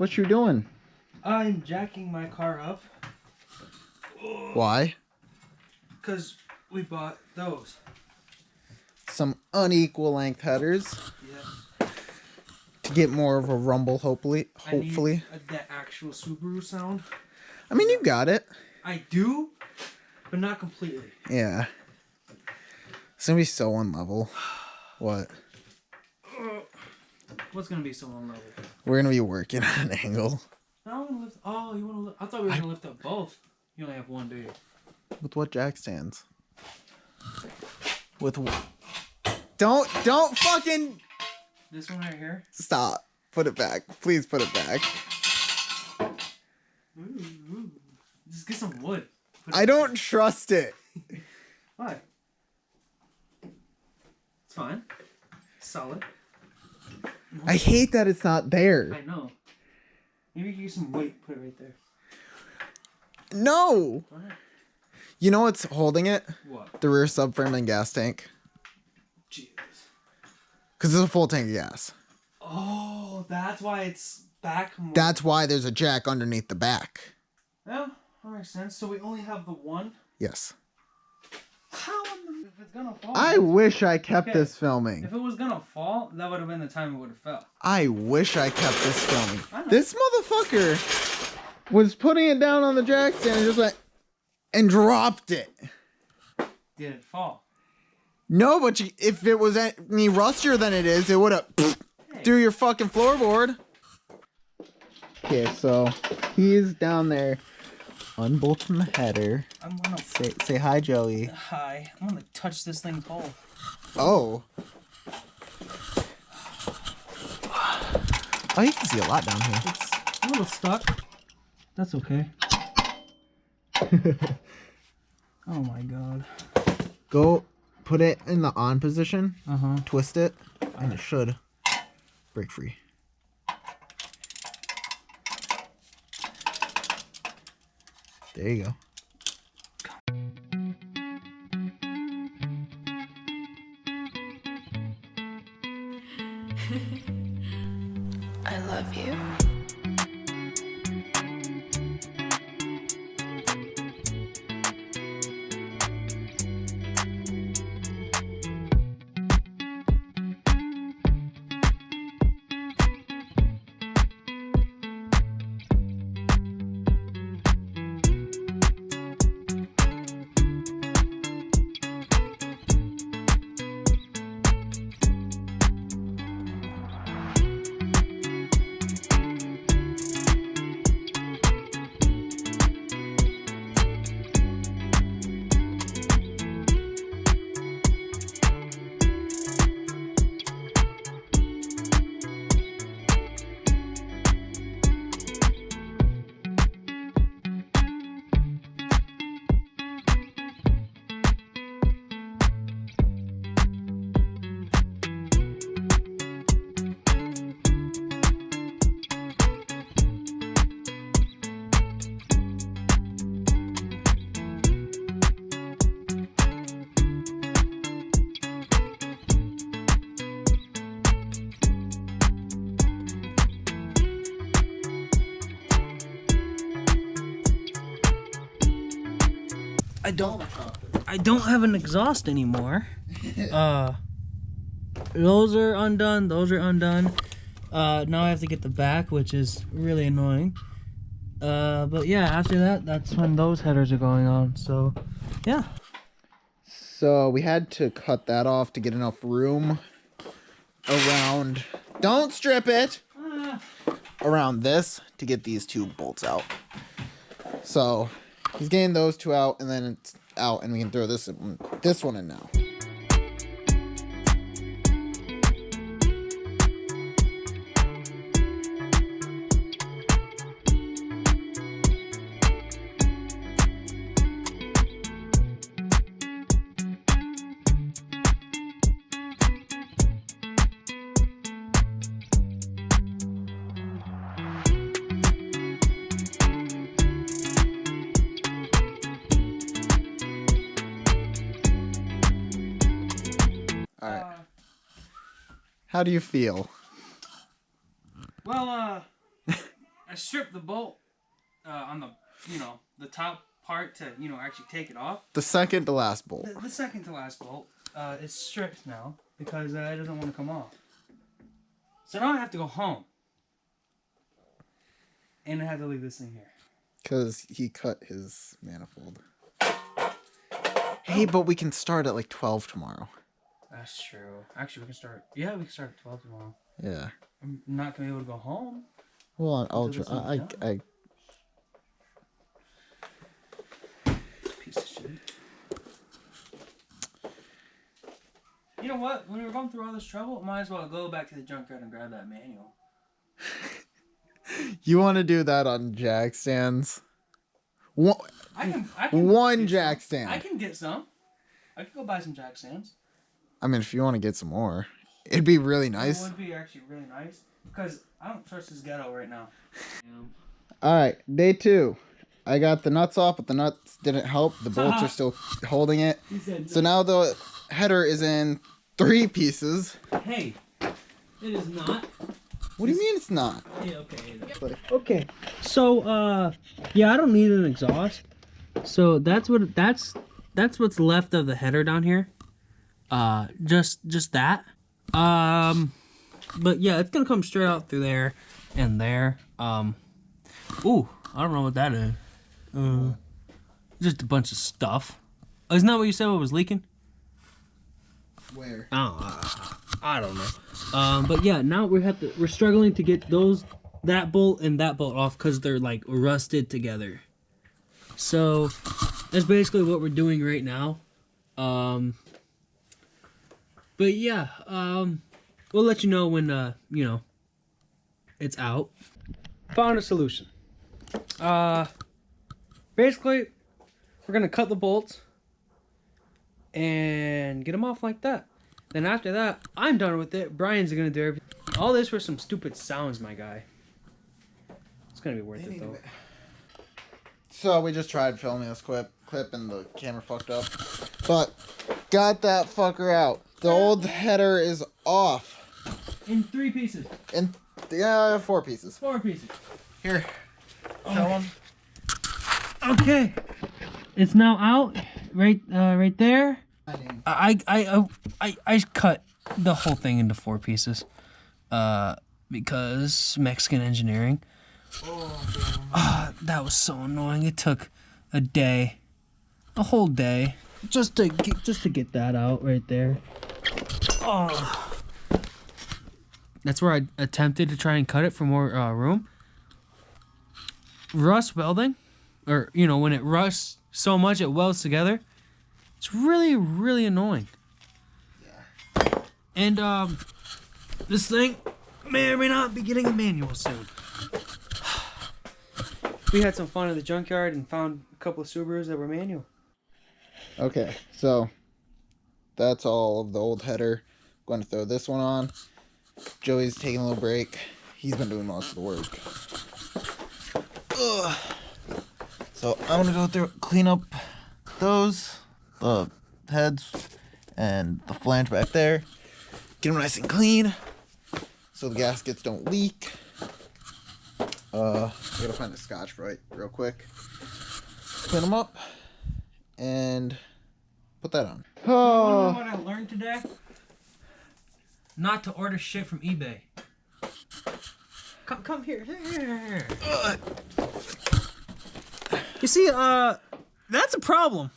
What you doing? I'm jacking my car up. Why? Because we bought those. Some unequal length headers. Yes. To get more of a rumble, hopefully. I need the actual Subaru sound. I mean, you got it. I do, but not completely. Yeah. It's gonna be so unlevel. What? What's gonna be so unlevel? We're gonna be working on an angle. No, I'm gonna lift. Oh, you wanna lift? I thought we were gonna lift up both. You only have one, do you? With what jack stands? With what? Don't fucking. This one right here. Stop. Put it back. Please put it back. Ooh. Just get some wood. I don't trust it. Why? It's fine. Solid. I hate that it's not there. I know. Maybe you can get some weight. Put it right there. No. You know what's holding it? What? The rear subframe and gas tank. Jeez. Because it's a full tank of gas. Oh, that's why it's back more. That's why there's a jack underneath the back. Yeah, that makes sense. So we only have the one? Yes. How if it's gonna fall? I wish I kept this filming. If it was gonna fall, that would have been the time it would have fell. I wish I kept this filming. This motherfucker was putting it down on the jack stand and just went and dropped it. Did it fall? No, but if it was any rustier than it is, it would have through your fucking floorboard. Okay, so he's down there unbolting the header. I'm gonna say hi, Joey. Hi. I'm gonna touch this thing's hole. Oh. Oh, you can see a lot down here. It's a little stuck. That's okay. Oh my god. Go put it in the on position. Uh-huh. Twist it, and it should break free. There you go. I love you. I don't have an exhaust anymore. Those are undone. Those are undone. Now I have to get the back, which is really annoying. But yeah, after that, that's when those headers are going on. So, yeah. So we had to cut that off to get enough room around. Don't strip it. Around this to get these two bolts out. So he's getting those two out, and then it's out, and we can throw this one in now. All right. How do you feel? Well, I stripped the bolt on the, the top part to, actually take it off. The second to last bolt. The second to last bolt is stripped now because it doesn't want to come off. So now I have to go home. And I have to leave this thing here. Because he cut his manifold. Hey, but we can start at like 12 tomorrow. That's true. Actually, we can start. Yeah, we can start at 12 tomorrow. Yeah. I'm not gonna be able to go home. Well, I'll try. Piece of shit. You know what? When we were going through all this trouble, might as well go back to the junkyard and grab that manual. You want to do that on jack stands? One jack stand. I can get some. I can go buy some jack stands. I mean, if you want to get some more, it'd be really nice. It would be actually really nice because I don't trust this ghetto right now. All right, day 2. I got the nuts off, but the nuts didn't help. The bolts are still holding it. So now the header is in 3 pieces. Hey, it is not. What do you mean it's not? Yeah, okay. Okay. So, yeah, I don't need an exhaust. So that's what's left of the header down here. Just that. But yeah, it's gonna come straight out through there and there. Ooh, I don't know what that is. Just a bunch of stuff. Isn't that what you said was leaking? Where? Oh, I don't know. But yeah, now we're struggling to get that bolt and that bolt off because they're like rusted together. So that's basically what we're doing right now. But yeah, we'll let you know when it's out. Found a solution. Basically, we're gonna cut the bolts and get them off like that. Then after that, I'm done with it. Brian's gonna do everything. All this for some stupid sounds, my guy. It's gonna be worth it though. So we just tried filming this clip and the camera fucked up. But got that fucker out. The old header is off. In 3 pieces. In 4 pieces. 4 pieces. Here. Show him. Okay. It's now out. Right there. I cut the whole thing into 4 pieces. Because Mexican engineering. That was so annoying. It took a day, a whole day, just to get that out right there. Oh, that's where I attempted to try and cut it for more room. Rust welding, or when it rusts so much it welds together. It's really, really annoying. Yeah. And this thing may or may not be getting a manual soon. We had some fun in the junkyard and found a couple of Subarus that were manual. Okay, so that's all of the old header. I'm going to throw this one on. Joey's taking a little break. He's been doing most of the work. Ugh. So I'm gonna go through, clean up those, the heads, and the flange back there. Get them nice and clean, so the gaskets don't leak. I gotta find the Scotch-Brite real quick. Clean them up, and put that on. Oh. You know what I learned today? Not to order shit from eBay. Come here. You see, that's a problem.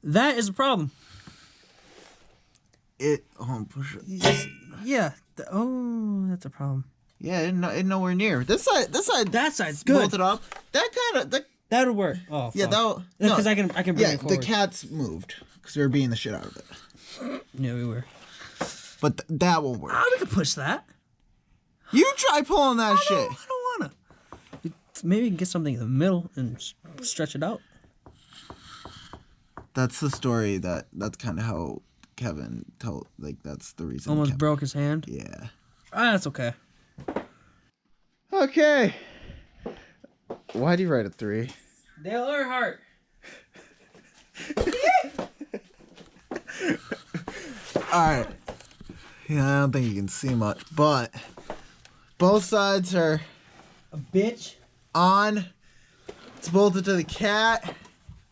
That is a problem. Push it. Yeah. That's a problem. Yeah, it's nowhere near. That side's good. Bolted up. That'll work. Oh, fuck. Yeah, that'll. Because I can bring it forward. The cats moved because we were beating the shit out of it. Yeah, we were. But that won't work. We can push that. You try pulling that shit. I don't wanna. Maybe we can get something in the middle and stretch it out. That's the story. That's kind of how Kevin told. Like that's the reason. Almost Kevin, broke his hand. Yeah. That's okay. Okay. Why do you write a 3? Dale Earnhardt. All right. Yeah, I don't think you can see much, but Both sides are A bitch. on. It's bolted to the cat.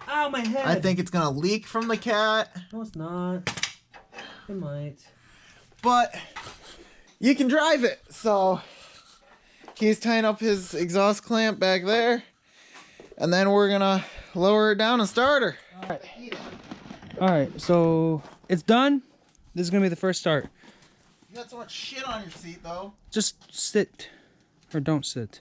Ow, my head. I think it's gonna leak from the cat, No, it's not. It might. but you can drive it. So he's tying up his exhaust clamp back there, and then we're gonna lower her down and start her. All right, so it's done. This is gonna be the first start. You got so much shit on your seat though. Just sit, or don't sit.